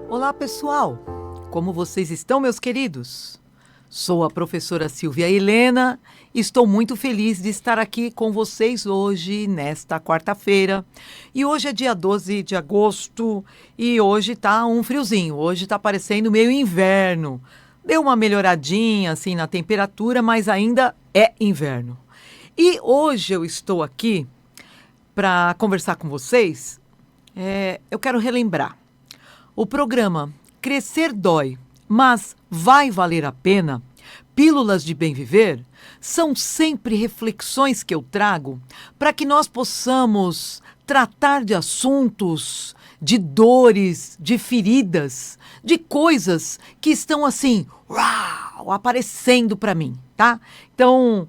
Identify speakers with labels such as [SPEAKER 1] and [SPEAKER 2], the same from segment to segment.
[SPEAKER 1] Olá, pessoal! Como vocês estão, meus queridos? Sou a professora Silvia Helena e estou muito feliz de estar aqui com vocês hoje, nesta quarta-feira. E hoje é dia 12 de agosto e hoje tá um friozinho, hoje tá parecendo meio inverno. Deu uma melhoradinha assim na temperatura, mas ainda é inverno. E hoje eu estou aqui para conversar com vocês. Eu quero relembrar. O programa Crescer Dói, mas vai valer a pena? Pílulas de Bem Viver são sempre reflexões que eu trago para que nós possamos tratar de assuntos, de dores, de feridas, de coisas que estão assim, uau, aparecendo para mim, tá? Então,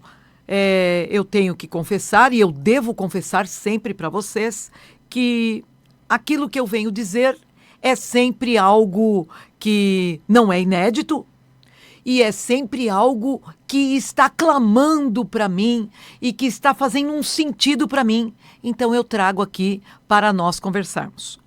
[SPEAKER 1] eu tenho que confessar e eu devo confessar sempre para vocês que aquilo que eu venho dizer é sempre algo que não é inédito e é sempre algo que está clamando para mim e que está fazendo um sentido para mim. Então eu trago aqui para nós conversarmos.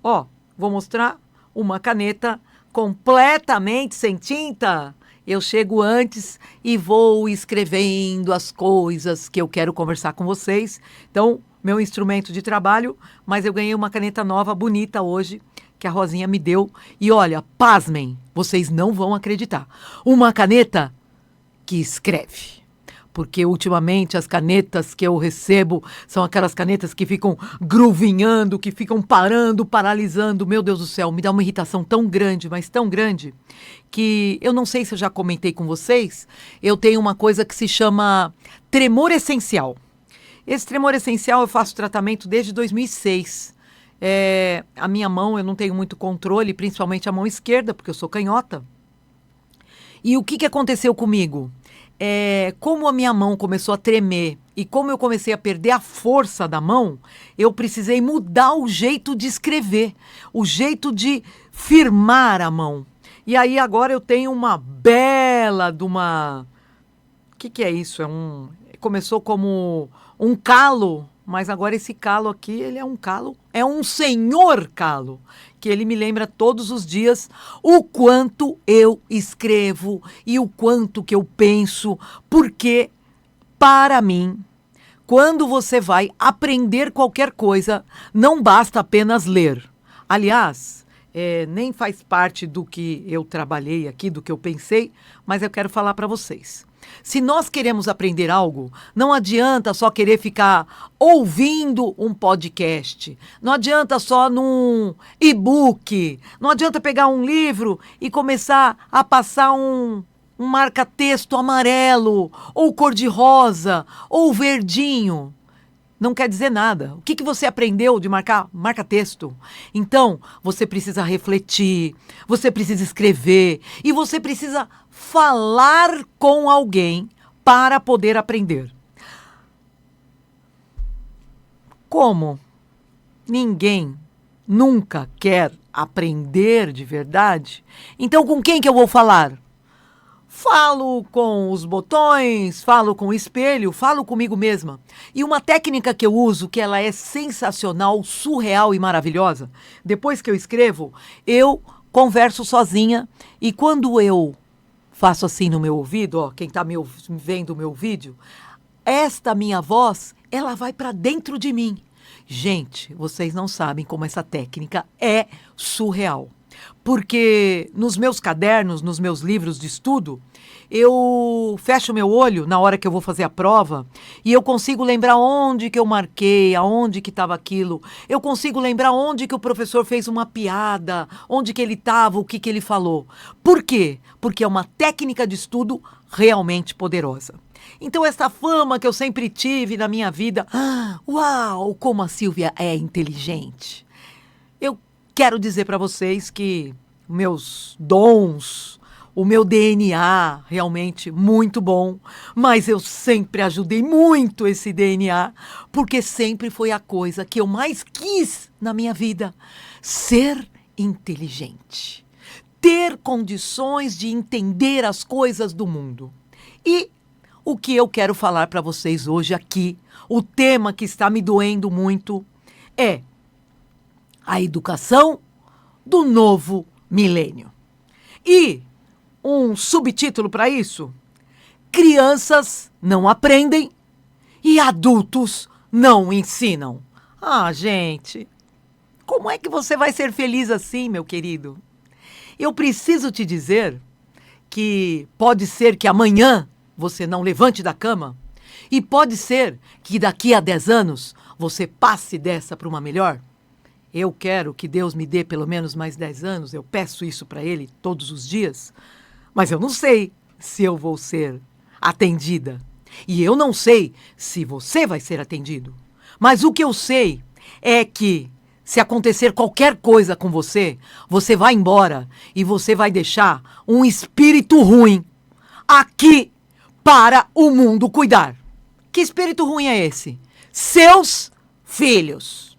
[SPEAKER 1] Vou mostrar uma caneta completamente sem tinta. Eu chego antes e vou escrevendo as coisas que eu quero conversar com vocês. Então, meu instrumento de trabalho, mas eu ganhei uma caneta nova, bonita hoje, que a Rosinha me deu. E olha, pasmem, vocês não vão acreditar. Uma caneta que escreve. Porque ultimamente as canetas que eu recebo são aquelas canetas que ficam gruvinhando, que ficam parando, paralisando. Meu Deus do céu, me dá uma irritação tão grande, mas tão grande, que eu não sei se eu já comentei com vocês, eu tenho uma coisa que se chama tremor essencial. Esse tremor essencial eu faço tratamento desde 2006. A minha mão eu não tenho muito controle, principalmente a mão esquerda, porque eu sou canhota. E o que aconteceu comigo? Como a minha mão começou a tremer e como eu comecei a perder a força da mão, eu precisei mudar o jeito de escrever, o jeito de firmar a mão. E aí agora eu tenho uma bela de uma... O que é isso? Começou como um calo, mas agora esse calo aqui, ele é um calo, é um senhor calo, que ele me lembra todos os dias o quanto eu escrevo e o quanto que eu penso, porque, para mim, quando você vai aprender qualquer coisa, não basta apenas ler. Aliás, nem faz parte do que eu trabalhei aqui, do que eu pensei, mas eu quero falar para vocês. Se nós queremos aprender algo, não adianta só querer ficar ouvindo um podcast, não adianta só num e-book, não adianta pegar um livro e começar a passar um marca-texto amarelo, ou cor-de-rosa, ou verdinho. Não quer dizer nada. O que você aprendeu de marca-texto? Então, você precisa refletir, você precisa escrever e você precisa falar com alguém para poder aprender. Como ninguém nunca quer aprender de verdade, então com quem que eu vou falar? Falo com os botões, falo com o espelho, falo comigo mesma. E uma técnica que eu uso, que ela é sensacional, surreal e maravilhosa, depois que eu escrevo, eu converso sozinha e quando eu faço assim no meu ouvido, quem está vendo o meu vídeo, esta minha voz, ela vai para dentro de mim. Gente, vocês não sabem como essa técnica é surreal. Porque nos meus cadernos, nos meus livros de estudo, eu fecho meu olho na hora que eu vou fazer a prova e eu consigo lembrar onde que eu marquei, aonde que estava aquilo. Eu consigo lembrar onde que o professor fez uma piada, onde que ele estava, o que que ele falou. Por quê? Porque é uma técnica de estudo realmente poderosa. Então essa fama que eu sempre tive na minha vida, uau, como a Silvia é inteligente. Eu quero dizer para vocês que meus dons, o meu DNA realmente muito bom, mas eu sempre ajudei muito esse DNA, porque sempre foi a coisa que eu mais quis na minha vida, ser inteligente, ter condições de entender as coisas do mundo. E o que eu quero falar para vocês hoje aqui, o tema que está me doendo muito, é a educação do novo milênio. E um subtítulo para isso: crianças não aprendem e adultos não ensinam. Ah, gente, como é que você vai ser feliz assim, meu querido? Eu preciso te dizer que pode ser que amanhã você não levante da cama e pode ser que daqui a 10 anos você passe dessa para uma melhor. Eu quero que Deus me dê pelo menos mais 10 anos, eu peço isso para Ele todos os dias, mas eu não sei se eu vou ser atendida. E eu não sei se você vai ser atendido. Mas o que eu sei é que se acontecer qualquer coisa com você, você vai embora e você vai deixar um espírito ruim aqui para o mundo cuidar. Que espírito ruim é esse? Seus filhos.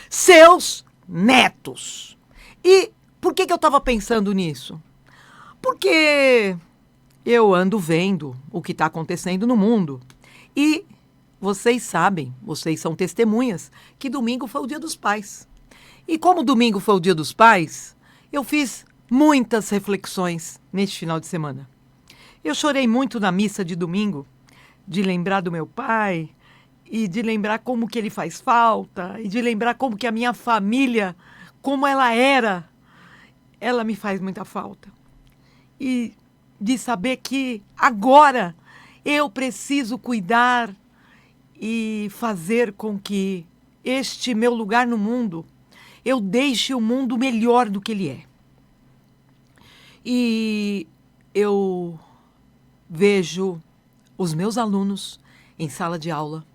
[SPEAKER 1] Seus netos. E por que eu estava pensando nisso? Porque eu ando vendo o que está acontecendo no mundo. E vocês sabem, vocês são testemunhas, que domingo foi o Dia dos Pais. E como domingo foi o Dia dos Pais, eu fiz muitas reflexões neste final de semana. Eu chorei muito na missa de domingo, de lembrar do meu pai, e de lembrar como que ele faz falta, e de lembrar como que a minha família, como ela era, ela me faz muita falta. E de saber que agora eu preciso cuidar e fazer com que este meu lugar no mundo, eu deixe o mundo melhor do que ele é. E eu vejo os meus alunos em sala de aula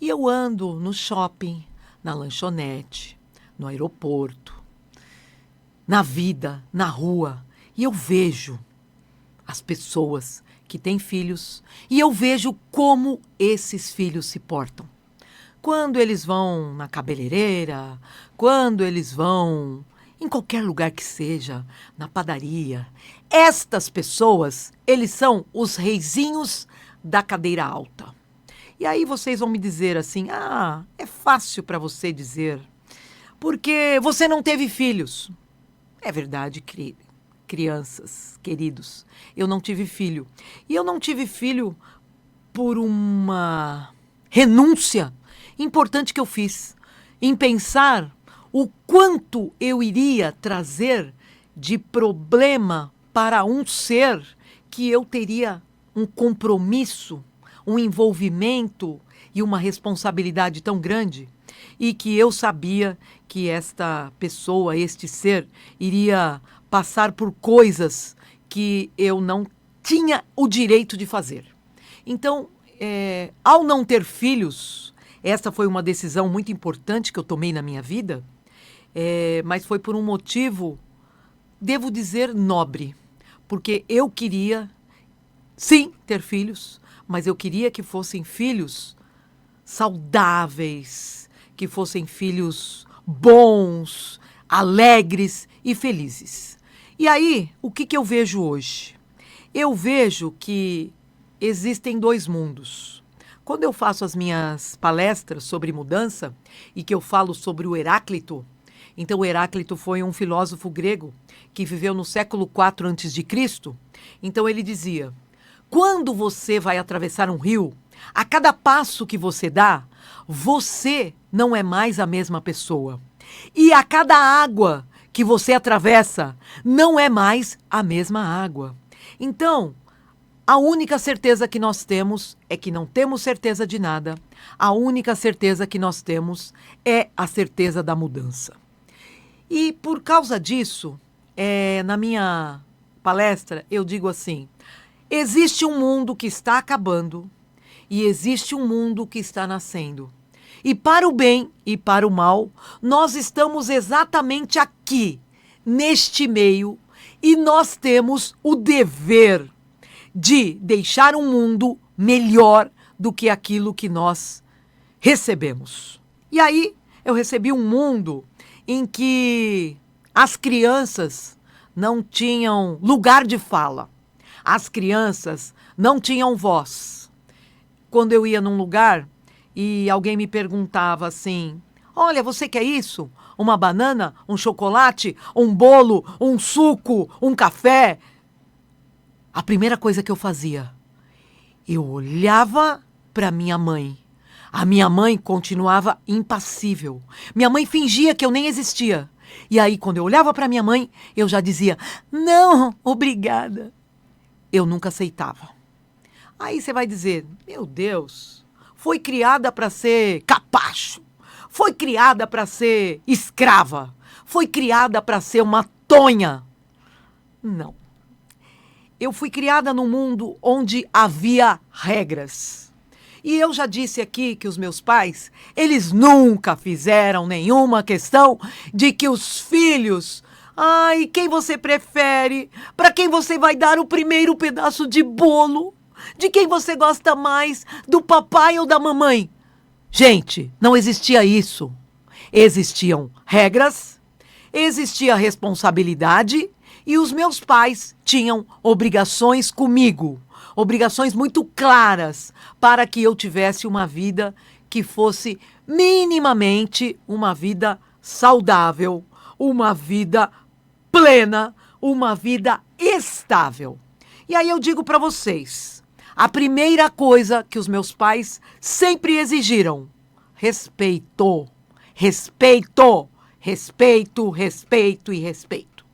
[SPEAKER 1] e eu ando no shopping, na lanchonete, no aeroporto, na vida, na rua, e eu vejo as pessoas que têm filhos e eu vejo como esses filhos se portam. Quando eles vão na cabeleireira, quando eles vão em qualquer lugar que seja, na padaria, estas pessoas, eles são os reizinhos da cadeira alta. E aí vocês vão me dizer assim, é fácil para você dizer, porque você não teve filhos. É verdade, crianças, queridos, eu não tive filho. E eu não tive filho por uma renúncia importante que eu fiz, em pensar o quanto eu iria trazer de problema para um ser que eu teria um compromisso, um envolvimento e uma responsabilidade tão grande, e que eu sabia que esta pessoa, este ser, iria passar por coisas que eu não tinha o direito de fazer. Então, ao não ter filhos, essa foi uma decisão muito importante que eu tomei na minha vida, mas foi por um motivo, devo dizer, nobre. Porque eu queria, sim, ter filhos, mas eu queria que fossem filhos saudáveis, que fossem filhos bons, alegres e felizes. E aí, o que eu vejo hoje? Eu vejo que existem dois mundos. Quando eu faço as minhas palestras sobre mudança e que eu falo sobre o Heráclito, então o Heráclito foi um filósofo grego que viveu no século IV a.C. Então ele dizia, quando você vai atravessar um rio, a cada passo que você dá, você não é mais a mesma pessoa. E a cada água que você atravessa, não é mais a mesma água. Então, a única certeza que nós temos é que não temos certeza de nada. A única certeza que nós temos é a certeza da mudança. E por causa disso, na minha palestra, eu digo assim, existe um mundo que está acabando e existe um mundo que está nascendo. E para o bem e para o mal, nós estamos exatamente aqui, neste meio, e nós temos o dever de deixar um mundo melhor do que aquilo que nós recebemos. E aí, eu recebi um mundo em que as crianças não tinham lugar de fala. As crianças não tinham voz. Quando eu ia num lugar e alguém me perguntava assim, Olha, você quer isso? Uma banana, um chocolate, um bolo, um suco, um café? A primeira coisa que eu fazia, eu olhava para minha mãe. A minha mãe continuava impassível. Minha mãe fingia que eu nem existia. E aí, quando eu olhava para minha mãe, eu já dizia: não, obrigada. Eu nunca aceitava. Aí você vai dizer: meu Deus, foi criada para ser capacho. Foi criada para ser escrava. Foi criada para ser uma tonha. Não. Eu fui criada num mundo onde havia regras. E eu já disse aqui que os meus pais, eles nunca fizeram nenhuma questão de que os filhos... Ai, quem você prefere? Para quem você vai dar o primeiro pedaço de bolo? De quem você gosta mais? Do papai ou da mamãe? Gente, não existia isso. Existiam regras, existia responsabilidade e os meus pais tinham obrigações comigo. Obrigações muito claras para que eu tivesse uma vida que fosse minimamente uma vida saudável, uma vida plena, uma vida estável. E aí eu digo para vocês, a primeira coisa que os meus pais sempre exigiram: respeito, respeito, respeito, respeito e respeito.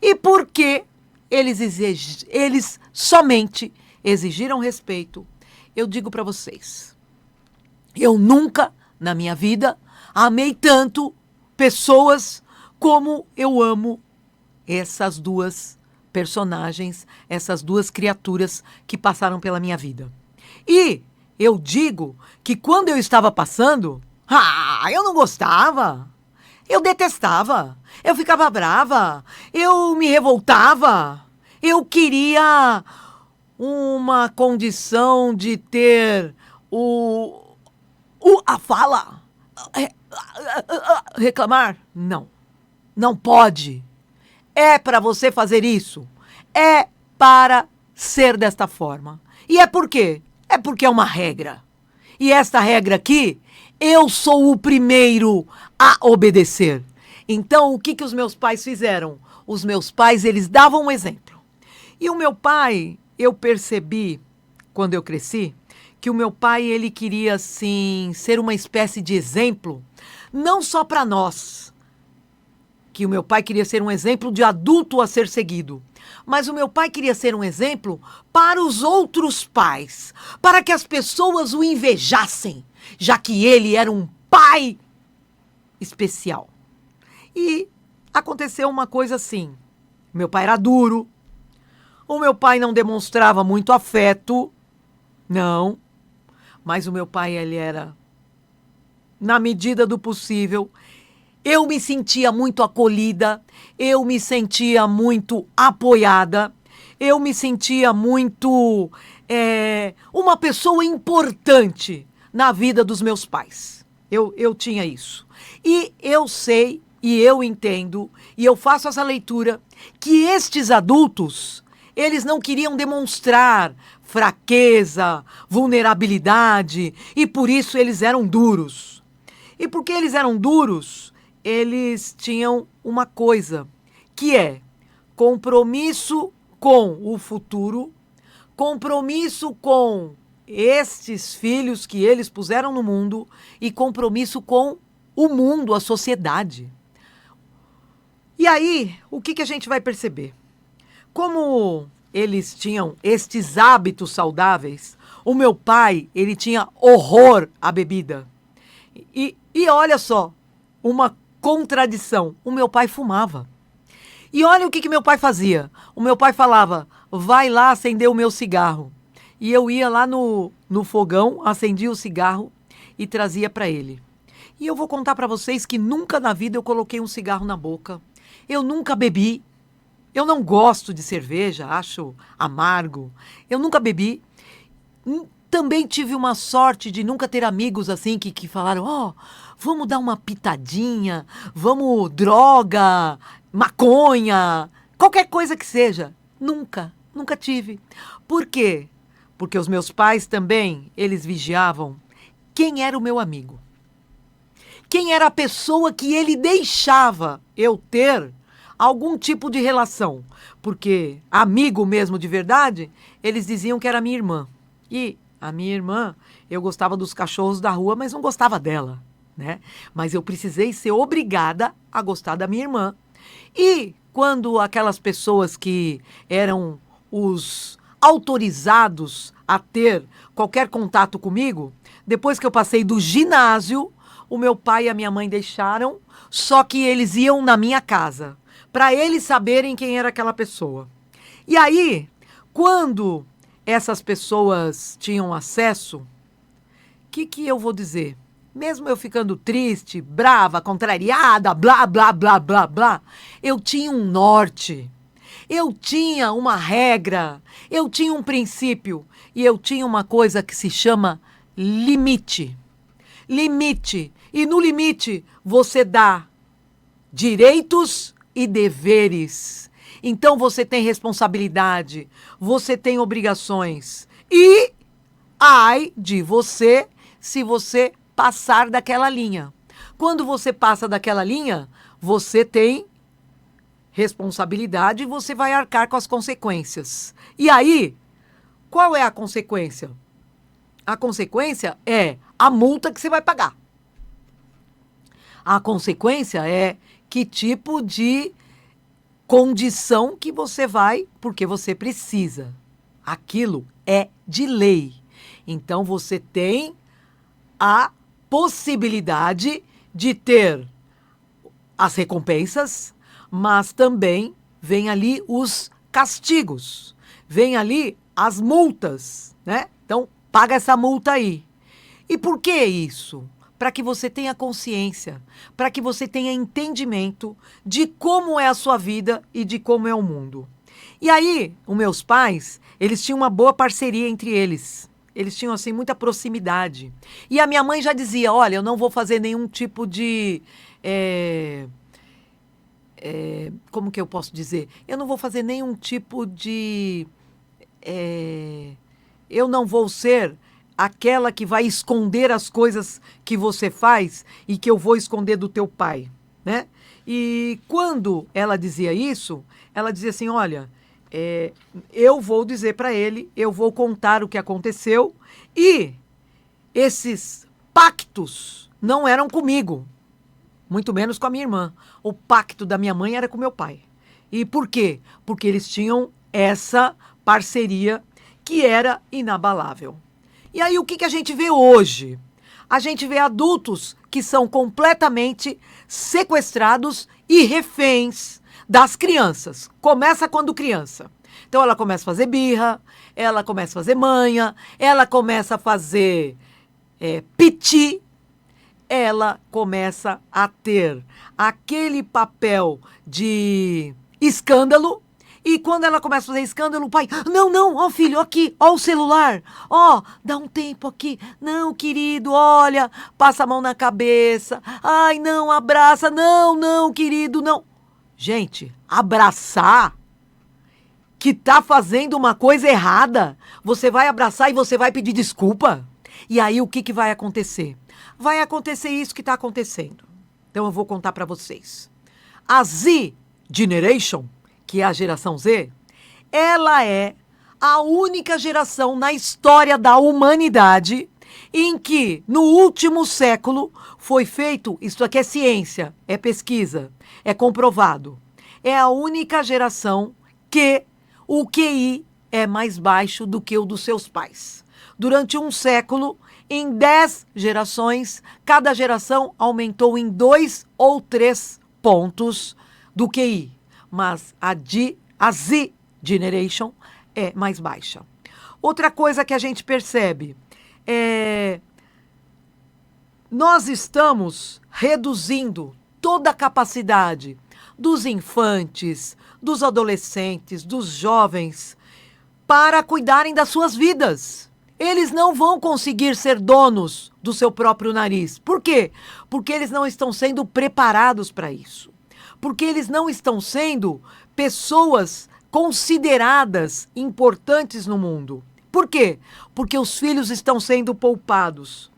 [SPEAKER 1] E por que eles somente exigiram respeito? Eu digo para vocês, eu nunca na minha vida amei tanto pessoas como eu amo essas duas personagens, essas duas criaturas que passaram pela minha vida. E eu digo que quando eu estava passando, eu não gostava, eu detestava, eu ficava brava, eu me revoltava, eu queria uma condição de ter a fala, reclamar. Não, não pode. É para você fazer isso. É para ser desta forma. E é por quê? É porque é uma regra. E esta regra aqui, eu sou o primeiro a obedecer. Então, o que os meus pais fizeram? Os meus pais, eles davam um exemplo. E o meu pai, eu percebi, quando eu cresci, que o meu pai, ele queria, assim, ser uma espécie de exemplo, não só para nós, que o meu pai queria ser um exemplo de adulto a ser seguido. Mas o meu pai queria ser um exemplo para os outros pais, para que as pessoas o invejassem, já que ele era um pai especial. E aconteceu uma coisa assim. Meu pai era duro, o meu pai não demonstrava muito afeto, não, mas o meu pai, ele era, na medida do possível. Eu me sentia muito acolhida, eu me sentia muito apoiada, eu me sentia muito uma pessoa importante na vida dos meus pais. Eu tinha isso. E eu sei, e eu entendo, e eu faço essa leitura, que estes adultos, eles não queriam demonstrar fraqueza, vulnerabilidade, e por isso eles eram duros. E porque eles eram duros, eles tinham uma coisa, que é compromisso com o futuro, compromisso com estes filhos que eles puseram no mundo e compromisso com o mundo, a sociedade. E aí, o que a gente vai perceber? Como eles tinham estes hábitos saudáveis, o meu pai, ele tinha horror à bebida. E olha só, uma contradição. O meu pai fumava. E olha o que meu pai fazia. O meu pai falava: vai lá acender o meu cigarro. E eu ia lá no fogão, acendia o cigarro e trazia para ele. E eu vou contar para vocês que nunca na vida eu coloquei um cigarro na boca. Eu nunca bebi. Eu não gosto de cerveja, acho amargo. Eu nunca bebi. Também tive uma sorte de nunca ter amigos assim que falaram: vamos dar uma pitadinha, vamos droga, maconha, qualquer coisa que seja. Nunca tive. Por quê? Porque os meus pais também, eles vigiavam quem era o meu amigo. quem era a pessoa que ele deixava eu ter algum tipo de relação. Porque amigo mesmo de verdade, eles diziam que era minha irmã. E a minha irmã, eu gostava dos cachorros da rua, mas não gostava dela, né? Mas eu precisei ser obrigada a gostar da minha irmã. E quando aquelas pessoas que eram os autorizados a ter qualquer contato comigo, depois que eu passei do ginásio, o meu pai e a minha mãe deixaram, só que eles iam na minha casa, para eles saberem quem era aquela pessoa. E aí, quando essas pessoas tinham acesso, o que eu vou dizer? Mesmo eu ficando triste, brava, contrariada, blá, blá, blá, blá, blá, eu tinha um norte, eu tinha uma regra, eu tinha um princípio e eu tinha uma coisa que se chama limite. Limite. E no limite você dá direitos e deveres. Então você tem responsabilidade, você tem obrigações. E ai de você se você passar daquela linha. Quando você passa daquela linha, você tem responsabilidade e você vai arcar com as consequências. E aí, qual é a consequência? A consequência é a multa que você vai pagar. A consequência é que tipo de condição que você vai, porque você precisa. Aquilo é de lei. Então você tem a possibilidade de ter as recompensas, mas também vem ali os castigos, vem ali as multas, né? Então, paga essa multa aí. E por que isso? Para que você tenha consciência, para que você tenha entendimento de como é a sua vida e de como é o mundo. E aí, os meus pais, eles tinham uma boa parceria entre eles. Eles tinham, assim, muita proximidade. E a minha mãe já dizia, olha, eu não vou fazer nenhum tipo de... como que eu posso dizer? Eu não vou fazer nenhum tipo de... eu não vou ser aquela que vai esconder as coisas que você faz e que eu vou esconder do teu pai, né? E quando ela dizia isso, ela dizia assim, olha... eu vou dizer para ele, eu vou contar o que aconteceu e esses pactos não eram comigo, muito menos com a minha irmã. O pacto da minha mãe era com meu pai. E por quê? Porque eles tinham essa parceria que era inabalável. E aí o que a gente vê hoje? A gente vê adultos que são completamente sequestrados e reféns das crianças. Começa quando criança. Então ela começa a fazer birra, ela começa a fazer manha, ela começa a fazer piti, ela começa a ter aquele papel de escândalo. E quando ela começa a fazer escândalo, o pai, não, ó filho, aqui, ó o celular, ó, dá um tempo aqui, não, querido, olha, passa a mão na cabeça, ai, não, abraça, não, querido, não. Gente, abraçar que tá fazendo uma coisa errada, você vai abraçar e você vai pedir desculpa? E aí o que vai acontecer? Vai acontecer isso que está acontecendo. Então eu vou contar para vocês. A Z Generation, que é a geração Z, ela é a única geração na história da humanidade em que, no último século, foi feito, isso aqui é ciência, é pesquisa, é comprovado. É a única geração que o QI é mais baixo do que o dos seus pais. Durante um século, em 10 gerações, cada geração aumentou em 2 ou 3 pontos do QI. Mas a Z Generation é mais baixa. Outra coisa que a gente percebe é... nós estamos reduzindo toda a capacidade dos infantes, dos adolescentes, dos jovens, para cuidarem das suas vidas. Eles não vão conseguir ser donos do seu próprio nariz. Por quê? Porque eles não estão sendo preparados para isso. Porque eles não estão sendo pessoas consideradas importantes no mundo. Por quê? Porque os filhos estão sendo poupados.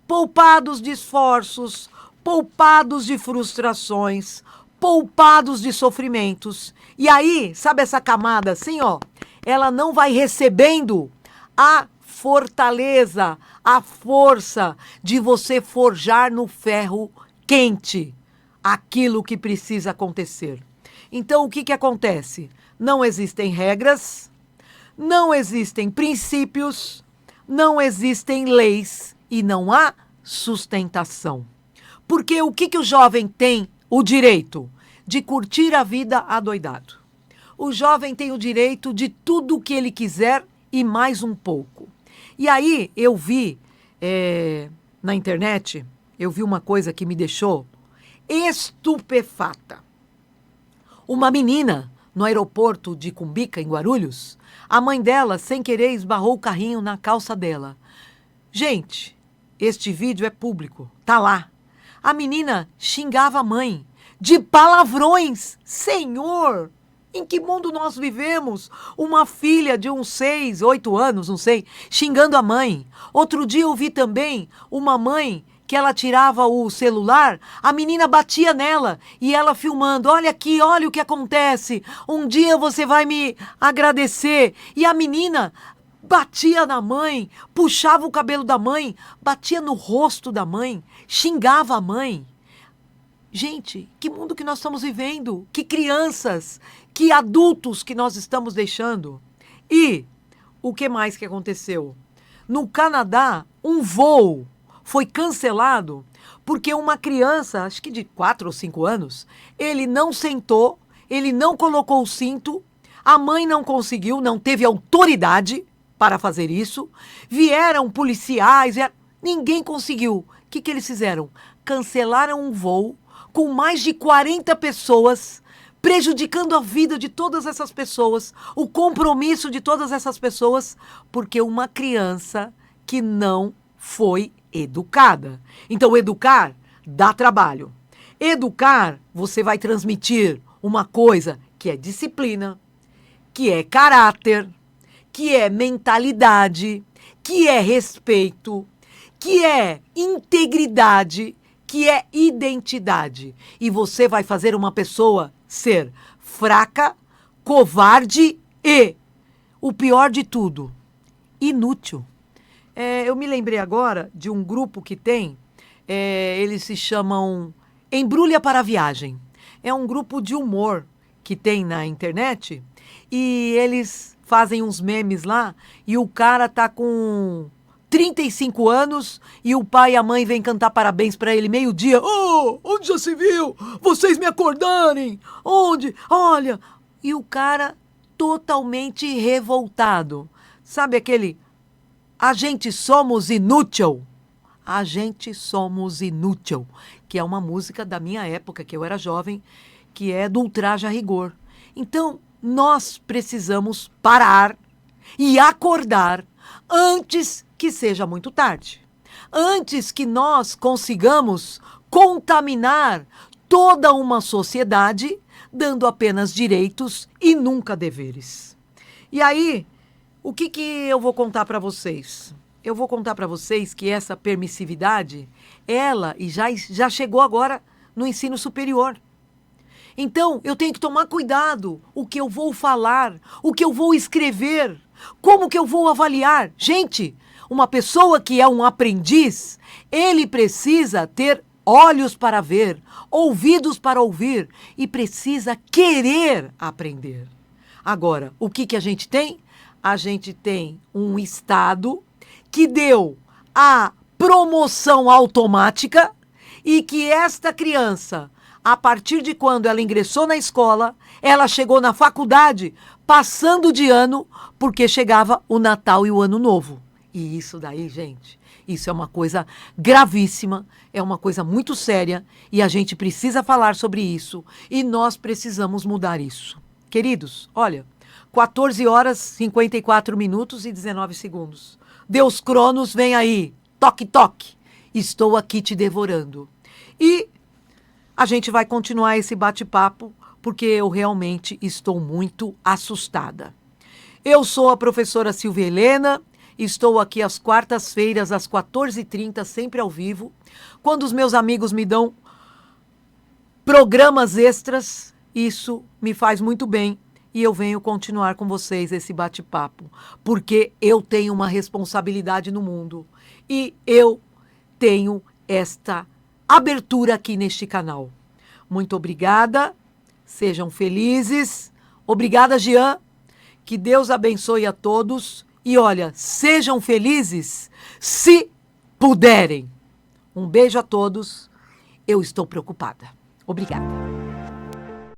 [SPEAKER 1] Poupados de esforços, poupados de frustrações, poupados de sofrimentos. E aí, sabe essa camada assim, ó? Ela não vai recebendo a fortaleza, a força de você forjar no ferro quente aquilo que precisa acontecer. Então, o que que acontece? Não existem regras, não existem princípios, não existem leis e não há sustentação. Porque o que que o jovem tem o direito? De curtir a vida adoidado. O jovem tem o direito de tudo o que ele quiser e mais um pouco. E aí eu vi na internet, eu vi uma coisa que me deixou estupefata. Uma menina no aeroporto de Cumbica, em Guarulhos, a mãe dela, sem querer, esbarrou o carrinho na calça dela. Gente, este vídeo é público, tá lá. A menina xingava a mãe de palavrões. Senhor, em que mundo nós vivemos? Uma filha de uns 6, 8 anos, não sei, xingando a mãe. Outro dia eu vi também uma mãe que ela tirava o celular, a menina batia nela e ela filmando. Olha aqui, olha o que acontece. Um dia você vai me agradecer. E a menina batia na mãe, puxava o cabelo da mãe, batia no rosto da mãe, xingava a mãe. Gente, que mundo que nós estamos vivendo? Que crianças, que adultos que nós estamos deixando? E o que mais que aconteceu? No Canadá, um voo foi cancelado porque uma criança, acho que de 4 ou 5 anos, ele não sentou, ele não colocou o cinto, a mãe não conseguiu, não teve autoridade para fazer isso, vieram policiais, ninguém conseguiu. O que que eles fizeram? Cancelaram um voo com mais de 40 pessoas, prejudicando a vida de todas essas pessoas, o compromisso de todas essas pessoas, porque uma criança que não foi educada. Então, educar dá trabalho. Educar, você vai transmitir uma coisa que é disciplina, que é caráter, que é mentalidade, que é respeito, que é integridade, que é identidade. E você vai fazer uma pessoa ser fraca, covarde e, o pior de tudo, inútil. Eu me lembrei agora de um grupo que tem, eles se chamam Embrulha para a Viagem. É um grupo de humor que tem na internet e eles fazem uns memes lá e o cara tá com 35 anos e o pai e a mãe vêm cantar parabéns para ele meio-dia. Oh, onde já se viu? Vocês me acordarem? Onde? Olha. E o cara totalmente revoltado. Sabe aquele... A gente somos inútil. A gente somos inútil. Que é uma música da minha época, que eu era jovem, que é do Ultraje a Rigor. Então, nós precisamos parar e acordar antes que seja muito tarde. Antes que nós consigamos contaminar toda uma sociedade, dando apenas direitos e nunca deveres. E aí, o que eu vou contar para vocês? Eu vou contar para vocês que essa permissividade, ela já chegou agora no ensino superior. Então, eu tenho que tomar cuidado o que eu vou falar, o que eu vou escrever, como que eu vou avaliar. Gente, uma pessoa que é um aprendiz, ele precisa ter olhos para ver, ouvidos para ouvir e precisa querer aprender. Agora, o que a gente tem? A gente tem um Estado que deu a promoção automática e que esta criança, a partir de quando ela ingressou na escola, ela chegou na faculdade passando de ano porque chegava o Natal e o Ano Novo. E isso daí, gente, isso é uma coisa gravíssima, é uma coisa muito séria e a gente precisa falar sobre isso e nós precisamos mudar isso. Queridos, olha, 14 horas, 54 minutos e 19 segundos. Deus Cronos, vem aí. Toque, toque. Estou aqui te devorando. E a gente vai continuar esse bate-papo porque eu realmente estou muito assustada. Eu sou a professora Silvia Helena, Estou aqui às quartas-feiras, às 14h30, sempre ao vivo. Quando os meus amigos me dão programas extras, isso me faz muito bem. E eu venho continuar com vocês esse bate-papo, porque eu tenho uma responsabilidade no mundo. E eu tenho esta abertura aqui neste canal. Muito obrigada, sejam felizes. Obrigada, Jean, que Deus abençoe a todos. E olha, sejam felizes se puderem. Um beijo a todos, eu estou preocupada. Obrigada.